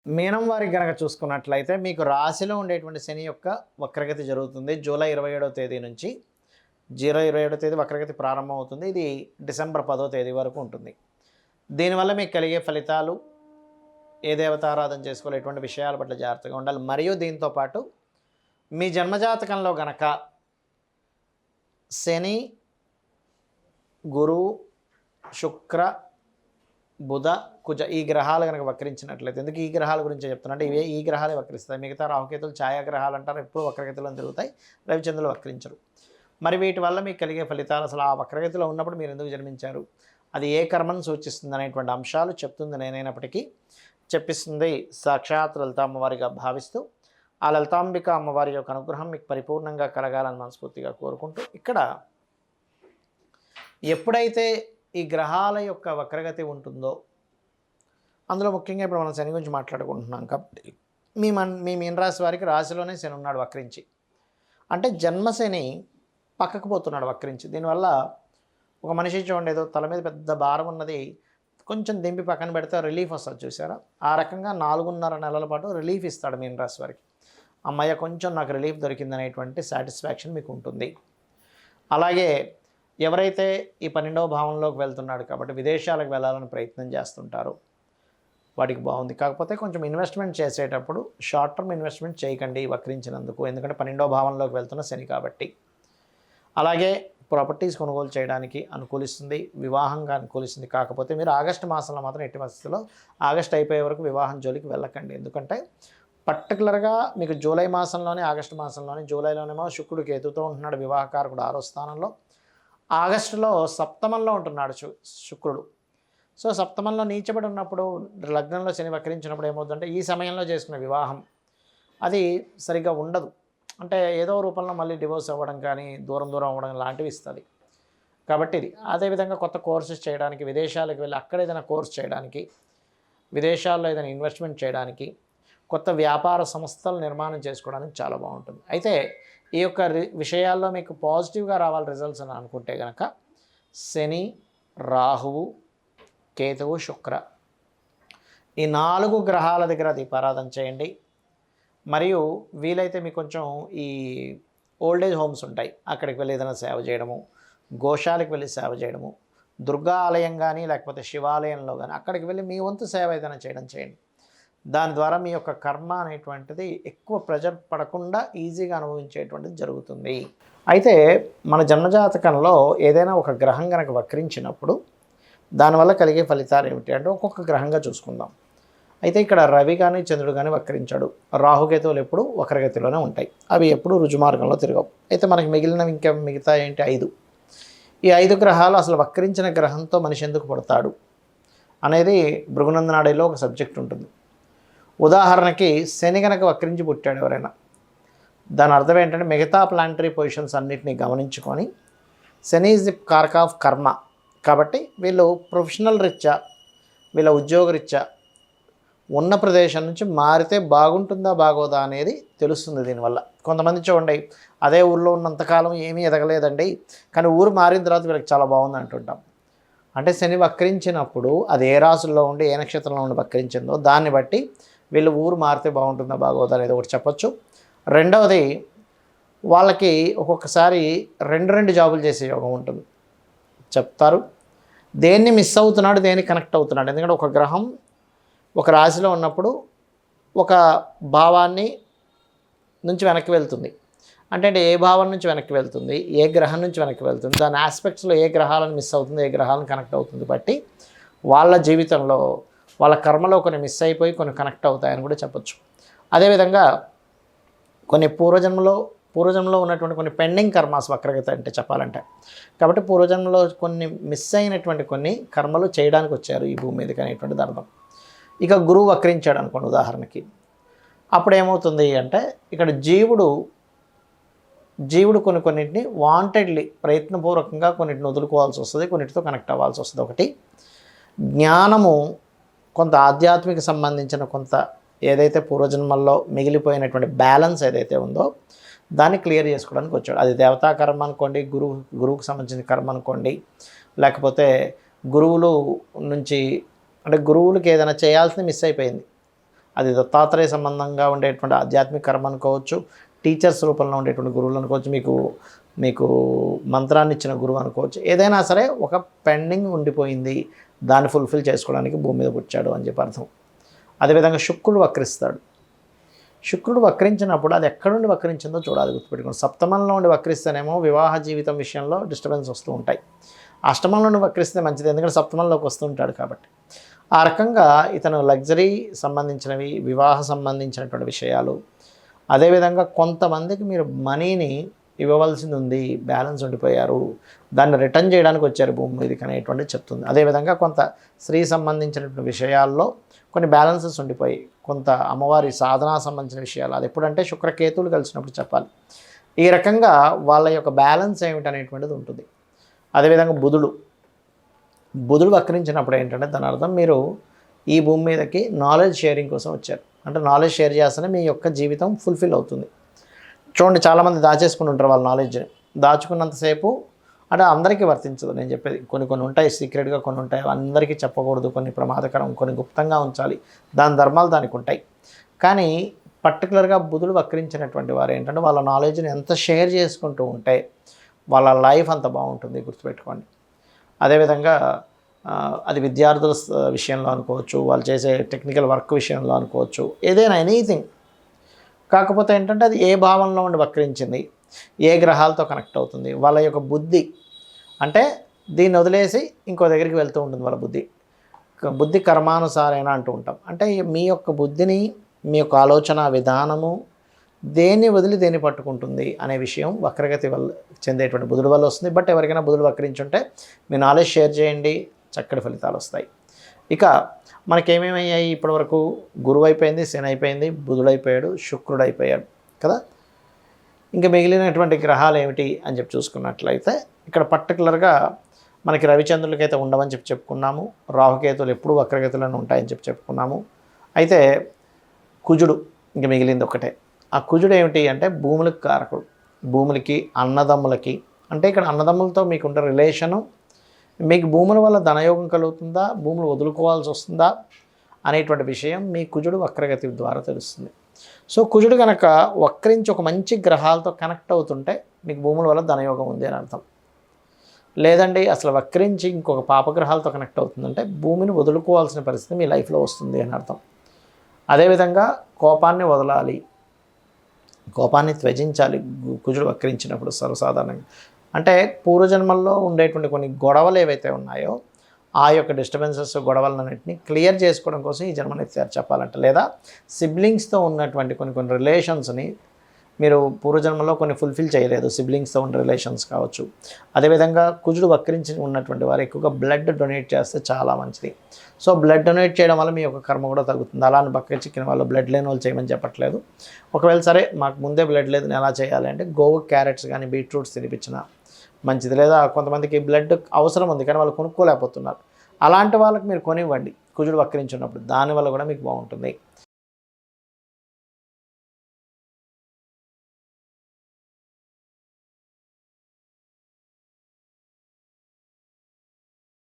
మీనం వారికి గనక చూసుకున్నట్లయితే మీకు రాశిలో ఉండేటువంటి శని యొక్క వక్రగతి జరుగుతుంది. జూలై 27వ తేదీ నుంచి 27వ తేదీ వక్రగతి ప్రారంభమవుతుంది. ఇది డిసెంబర్ 10వ తేదీ వరకు ఉంటుంది. దీనివల్ల మీకు కలిగే ఫలితాలు, ఏ దేవతారాధన చేసుకోవాలి, ఎటువంటి విషయాల పట్ల జాగ్రత్తగా ఉండాలి. మరియు దీంతో పాటు మీ జన్మజాతకంలో గనక శని, గురువు, శుక్ర, బుధ, కుజ ఈ గ్రహాలు కనుక వక్రించినట్లయితే, ఎందుకు ఈ గ్రహాల గురించి చెప్తున్నా అంటే ఈ గ్రహాలే వక్రిస్తాయి. మిగతా రాహుకేతులు ఛాయాగ్రహాలు అంటారు, ఎప్పుడు వక్రగతిలో తిరుగుతాయి, రవిచంద్రులు వక్రించరు. మరి వీటి వల్ల మీకు కలిగే ఫలితాలు, అసలు ఆ వక్రగతిలో ఉన్నప్పుడు మీరు ఎందుకు జన్మించారు, అది ఏ కర్మను సూచిస్తుంది అనేటువంటి అంశాలు చెప్తుంది నేనైనప్పటికీ, చెప్పిస్తుంది సాక్షాత్ లలిత అమ్మవారిగా భావిస్తూ, ఆ లలితాంబిక అమ్మవారి యొక్క అనుగ్రహం మీకు పరిపూర్ణంగా కలగాలని మనస్ఫూర్తిగా కోరుకుంటూ, ఇక్కడ ఎప్పుడైతే ఈ గ్రహాల యొక్క వక్రగతి ఉంటుందో, అందులో ముఖ్యంగా ఇప్పుడు మనం శని గురించి మాట్లాడుకుంటున్నాం కాబట్టి మీ మీనరాశి వారికి రాశిలోనే శని ఉన్నాడు వక్రించి. అంటే జన్మశని పక్కకు పోతున్నాడు వక్రించి. దీనివల్ల ఒక మనిషి చూడండి, ఏదో తల మీద పెద్ద భారం ఉన్నది కొంచెం దింపి పక్కన పెడితే రిలీఫ్ వస్తుంది చూసారా, ఆ రకంగా 4.5 నెలల పాటు రిలీఫ్ ఇస్తాడు మీనరాశి వారికి. అమ్మయ్య కొంచెం నాకు రిలీఫ్ దొరికిందనేటువంటి సాటిస్ఫాక్షన్ మీకు ఉంటుంది. అలాగే ఎవరైతే ఈ 12వ భావంలోకి వెళ్తున్నాడు కాబట్టి విదేశాలకు వెళ్ళాలని ప్రయత్నం చేస్తుంటారు, వాటికి బాగుంది. కాకపోతే కొంచెం ఇన్వెస్ట్మెంట్ చేసేటప్పుడు షార్ట్ టర్మ్ ఇన్వెస్ట్మెంట్ చేయకండి వక్రించినందుకు, ఎందుకంటే 12వ భావంలోకి వెళ్తున్న శని కాబట్టి. అలాగే ప్రాపర్టీస్ కొనుగోలు చేయడానికి అనుకూలిస్తుంది, వివాహంగా అనుకూలిస్తుంది. కాకపోతే మీరు ఆగస్టు మాసంలో మాత్రం ఎట్టి పరిస్థితుల్లో ఆగస్టు అయిపోయే వరకు వివాహం జోలికి వెళ్ళకండి. ఎందుకంటే పర్టికులర్గా మీకు జూలై మాసంలోనే, ఆగస్టు మాసంలోనే, జూలైలోనేమో శుక్రుడు కేతుతో ఉంటున్నాడు, వివాహకారకుడు 6వ స్థానంలో. ఆగస్టులో సప్తమంలో ఉంటున్నాడు శుక్రుడు. సో సప్తమంలో నీచబడి ఉన్నప్పుడు, లగ్నంలో శని వక్రించినప్పుడు ఏమవుతుందంటే ఈ సమయంలో చేసుకున్న వివాహం అది సరిగ్గా ఉండదు. అంటే ఏదో రూపంలో మళ్ళీ డివోర్స్ అవ్వడం కానీ, దూరం అవ్వడం లాంటివి ఇస్తుంది. కాబట్టి ఇది అదేవిధంగా కొత్త కోర్సెస్ చేయడానికి, విదేశాలకు వెళ్ళి అక్కడ ఏదైనా కోర్స్ చేయడానికి, విదేశాల్లో ఏదైనా ఇన్వెస్ట్మెంట్ చేయడానికి, కొత్త వ్యాపార సంస్థలు నిర్మాణం చేసుకోవడానికి చాలా బాగుంటుంది. అయితే ఈ యొక్క విషయాల్లో మీకు పాజిటివ్గా రావాలి రిజల్ట్స్ అని అనుకుంటే కనుక శని, రాహువు, కేతువు, శుక్ర ఈ 4 గ్రహాల దగ్గర దీపారాధన చేయండి. మరియు వీలైతే మీకు కొంచెం ఈ ఓల్డేజ్ హోమ్స్ ఉంటాయి, అక్కడికి వెళ్ళి ఏదైనా సేవ చేయడము, గోశాలకు వెళ్ళి సేవ చేయడము, దుర్గా ఆలయం కానీ లేకపోతే శివాలయంలో కానీ అక్కడికి వెళ్ళి మీ వంతు సేవ ఏదైనా చేయండి. దాని ద్వారా మీ యొక్క కర్మ అనేటువంటిది ఎక్కువ ప్రెజర్ పడకుండా ఈజీగా అనుభవించేటువంటిది జరుగుతుంది. అయితే మన జన్మజాతకంలో ఏదైనా ఒక గ్రహం కనుక వక్రించినప్పుడు దానివల్ల కలిగే ఫలితాలు ఏమిటి అంటే ఒక్కొక్క గ్రహంగా చూసుకుందాం. అయితే ఇక్కడ రవి కానీ చంద్రుడు కానీ వక్రించాడు, రాహుకేతువులు ఎప్పుడు వక్రగతిలోనే ఉంటాయి, అవి ఎప్పుడు రుజుమార్గంలో తిరగవు. అయితే మనకి మిగతా ఏంటి 5. ఈ 5 గ్రహాలు అసలు వక్రించిన గ్రహంతో మనిషి ఎందుకు పడతాడు అనేది భృగునందనాడిలో ఒక సబ్జెక్ట్ ఉంటుంది. ఉదాహరణకి శని కనుక వక్రించి పుట్టాడు ఎవరైనా, దాని అర్థం ఏంటంటే మిగతా ప్లానటరీ పొజిషన్స్ అన్నిటినీ గమనించుకొని శని ఈజ్ ది కార్క్ ఆఫ్ కర్మ. కాబట్టి వీళ్ళు ప్రొఫెషనల్ రీత్యా, వీళ్ళ ఉద్యోగ రీత్యా ఉన్న ప్రదేశం నుంచి మారితే బాగుంటుందా బాగోదా అనేది తెలుస్తుంది దీనివల్ల. కొంతమంది చూడండి, అదే ఊళ్ళో ఉన్నంతకాలం ఏమీ ఎదగలేదండి, కానీ ఊరు మారిన తర్వాత వీళ్ళకి చాలా బాగుంది అంటుంటాం. అంటే శని వక్రించినప్పుడు అది ఏ రాశుల్లో ఉండి ఏ నక్షత్రంలో ఉండి వక్రించిందో దాన్ని బట్టి వీళ్ళు ఊరు మారితే బాగుంటుందా బాగోదా అనేది ఒకటి చెప్పచ్చు. రెండవది, వాళ్ళకి ఒక్కొక్కసారి 2 జాబులు చేసే యోగం ఉంటుంది చెప్తారు. దేన్ని మిస్ అవుతున్నాడు, దేన్ని కనెక్ట్ అవుతున్నాడు. ఎందుకంటే ఒక గ్రహం ఒక రాశిలో ఉన్నప్పుడు ఒక భావాన్ని నుంచి వెనక్కి వెళ్తుంది. అంటే ఏ భావం నుంచి వెనక్కి వెళ్తుంది, ఏ గ్రహం నుంచి వెనక్కి వెళ్తుంది, దాని ఆస్పెక్ట్స్లో ఏ గ్రహాలను మిస్ అవుతుంది, ఏ గ్రహాలను కనెక్ట్ అవుతుంది బట్టి వాళ్ళ జీవితంలో వాళ్ళ కర్మలో కొన్ని మిస్ అయిపోయి కొన్ని కనెక్ట్ అవుతాయని కూడా చెప్పచ్చు. అదేవిధంగా కొన్ని పూర్వజన్మలో ఉన్నటువంటి కొన్ని పెండింగ్ కర్మాస్ వక్రగతి అంటే చెప్పాలంటే, కాబట్టి పూర్వజన్మలో కొన్ని మిస్ అయినటువంటి కొన్ని కర్మలు చేయడానికి వచ్చారు ఈ భూమి మీదకి అనేటువంటిది అర్థం. ఇక గురువు వక్రించాడు అనుకోండి ఉదాహరణకి, అప్పుడు ఏమవుతుంది అంటే ఇక్కడ జీవుడు కొన్నింటిని వాంటెడ్లీ ప్రయత్నపూర్వకంగా కొన్నింటిని వదులుకోవాల్సి వస్తుంది, కొన్నిటితో కనెక్ట్ అవ్వాల్సి వస్తుంది. ఒకటి జ్ఞానము, కొంత ఆధ్యాత్మిక సంబంధించిన కొంత ఏదైతే పూర్వజన్మల్లో మిగిలిపోయినటువంటి బ్యాలెన్స్ ఏదైతే ఉందో దాన్ని క్లియర్ చేసుకోవడానికి వచ్చాడు. అది దేవతా కర్మ అనుకోండి, గురువుకు సంబంధించిన కర్మ అనుకోండి, లేకపోతే గురువులు నుంచి అంటే గురువులకి ఏదైనా చేయాల్సింది మిస్ అయిపోయింది, అది దత్తాత్రేయ సంబంధంగా ఉండేటువంటి ఆధ్యాత్మిక కర్మ అనుకోవచ్చు, టీచర్స్ రూపంలో ఉండేటువంటి గురువులు అనుకోవచ్చు, మీకు మంత్రాన్ని ఇచ్చిన గురువు అనుకోవచ్చు. ఏదైనా సరే ఒక పెండింగ్ ఉండిపోయింది, దాన్ని ఫుల్ఫిల్ చేసుకోవడానికి భూమి మీద పుట్టాడు అని చెప్పి అర్థం. అదేవిధంగా శుక్రుడు వక్రిస్తాడు. శుక్రుడు వక్రించినప్పుడు అది ఎక్కడి నుండి వక్రించిందో చూడాలి, గుర్తుపెట్టుకోండి. సప్తమంలో ఉండి వక్రిస్తేనేమో వివాహ జీవితం విషయంలో డిస్టర్బెన్స్ వస్తూ ఉంటాయి. అష్టమంలో నుండి వక్రిస్తే మంచిది, ఎందుకంటే సప్తమంలోకి వస్తూ ఉంటాడు కాబట్టి. ఆ రకంగా ఇతను లగ్జరీ సంబంధించినవి, వివాహ సంబంధించినటువంటి విషయాలు, అదేవిధంగా కొంతమందికి మీరు మనీని ఇవ్వవలసింది ఉంది, బ్యాలెన్స్ ఉండిపోయారు, దాన్ని రిటర్న్ చేయడానికి వచ్చారు భూమి మీదకి అనేటువంటి చెప్తుంది. అదేవిధంగా కొంత స్త్రీ సంబంధించినటువంటి విషయాల్లో కొన్ని బ్యాలెన్సెస్ ఉండిపోయి, కొంత అమ్మవారి సాధనా సంబంధించిన విషయాలు, అది ఎప్పుడంటే శుక్రకేతువులు కలిసినప్పుడు చెప్పాలి. ఈ రకంగా వాళ్ళ యొక్క బ్యాలెన్స్ ఏమిటి అనేటువంటిది ఉంటుంది. అదేవిధంగా బుధుడు వక్రించినప్పుడు ఏంటంటే దాని అర్థం మీరు ఈ భూమి మీదకి నాలెడ్జ్ షేరింగ్ కోసం వచ్చారు. అంటే నాలెడ్జ్ షేర్ చేస్తేనే మీ యొక్క జీవితం ఫుల్ఫిల్ అవుతుంది. చూడండి, చాలామంది దాచేసుకుని ఉంటారు వాళ్ళ నాలెడ్జ్ని. దాచుకున్నంతసేపు అంటే అందరికీ వర్తించదు నేను చెప్పేది. కొన్ని ఉంటాయి సీక్రెట్గా, కొన్ని ఉంటాయి అందరికీ చెప్పకూడదు, కొన్ని ప్రమాదకరం, కొన్ని గుప్తంగా ఉంచాలి, దాని ధర్మాలు దానికి ఉంటాయి. కానీ పర్టికులర్గా బుధుడు వక్రించినటువంటి వారు ఏంటంటే వాళ్ళ నాలెడ్జ్ని ఎంత షేర్ చేసుకుంటూ ఉంటే వాళ్ళ లైఫ్ అంత బాగుంటుంది, గుర్తుపెట్టుకోండి. అదేవిధంగా అది విద్యార్థుల విషయంలో అనుకోవచ్చు, వాళ్ళు చేసే టెక్నికల్ వర్క్ విషయంలో అనుకోవచ్చు, ఏదైనా ఎనీథింగ్. కాకపోతే ఏంటంటే అది ఏ భావంలో ఉండి వక్రించింది, ఏ గ్రహాలతో కనెక్ట్ అవుతుంది, వాళ్ళ యొక్క బుద్ధి అంటే దీన్ని వదిలేసి ఇంకో దగ్గరికి వెళ్తూ ఉంటుంది వాళ్ళ బుద్ధి కర్మానుసారైన అంటూ ఉంటాం. అంటే మీ యొక్క బుద్ధిని, మీ యొక్క ఆలోచన విధానము దేన్ని వదిలి దేన్ని పట్టుకుంటుంది అనే విషయం వక్రగతి వల్ల చెందేటువంటి బుధుడు వల్ల వస్తుంది. బట్ ఎవరికైనా బుధుడు వక్రించుంటే మీ నాలెడ్జ్ షేర్ చేయండి, చక్కటి ఫలితాలు వస్తాయి. ఇక మనకేమేమయ్యాయి ఇప్పటివరకు? గురువు అయిపోయింది, శని అయిపోయింది, బుధుడు అయిపోయాడు, శుక్రుడు అయిపోయాడు కదా. ఇంకా మిగిలినటువంటి గ్రహాలు ఏమిటి అని చెప్పి చూసుకున్నట్లయితే ఇక్కడ పర్టికులర్గా మనకి రవిచంద్రులకైతే ఉండవని చెప్పుకున్నాము. రాహుకేతులు ఎప్పుడూ వక్రగతులను ఉంటాయని చెప్పుకున్నాము. అయితే కుజుడు ఇంకా మిగిలింది ఒకటే. ఆ కుజుడు ఏమిటి అంటే భూములకు కారకుడు. భూములకి, అన్నదమ్ములకి, అంటే ఇక్కడ అన్నదమ్ములతో మీకుండే రిలేషను, మీకు భూముల వల్ల ధనయోగం కలుగుతుందా, భూములు వదులుకోవాల్సి వస్తుందా అనేటువంటి విషయం మీ కుజుడు వక్రగతి ద్వారా తెలుస్తుంది. సో కుజుడు కనుక వక్రించి ఒక మంచి గ్రహాలతో కనెక్ట్ అవుతుంటే మీకు భూముల వల్ల ధనయోగం ఉంది అని అర్థం. లేదండి అసలు వక్రించి ఇంకొక పాపగ్రహాలతో కనెక్ట్ అవుతుందంటే భూమిని వదులుకోవాల్సిన పరిస్థితి మీ లైఫ్లో వస్తుంది అని అర్థం. అదేవిధంగా కోపాన్ని వదలాలి, కోపాన్ని త్యజించాలి కుజుడు వక్రించినప్పుడు సర్వసాధారణంగా. అంటే పూర్వజన్మల్లో ఉండేటువంటి కొన్ని గొడవలు ఏవైతే ఉన్నాయో ఆ యొక్క డిస్టర్బెన్సెస్, గొడవలన్నింటినీ క్లియర్ చేసుకోవడం కోసం ఈ జన్మని ఎత్తారు చెప్పాలంటే. లేదా సిబ్లింగ్స్తో ఉన్నటువంటి కొన్ని రిలేషన్స్ని మీరు పూర్వజన్మలో కొన్ని ఫుల్ఫిల్ చేయలేదు, సిబ్లింగ్స్తో ఉన్న రిలేషన్స్ కావచ్చు. అదేవిధంగా కుజుడు వక్రించి ఉన్నటువంటి వారు ఎక్కువగా బ్లడ్ డొనేట్ చేస్తే చాలా మంచిది. సో బ్లడ్ డొనేట్ చేయడం వల్ల మీ యొక్క కర్మ కూడా తగ్గుతుంది. అలా అని బక్క చిక్కిన వాళ్ళు, బ్లడ్ లేని వాళ్ళు చేయమని చెప్పట్లేదు. ఒకవేళ సరే మాకు ముందే బ్లడ్ లేదు నేను ఎలా చేయాలి అంటే గోవు క్యారెట్స్ కానీ బీట్రూట్స్ తినిపించిన మంచిది. లేదా కొంతమందికి బ్లడ్ అవసరం ఉంది కానీ వాళ్ళు కొనుక్కోలేకపోతున్నారు, అలాంటి వాళ్ళకి మీరు కొనివ్వండి కుజుడు వక్రించి ఉన్నప్పుడు, దానివల్ల కూడా మీకు బాగుంటుంది.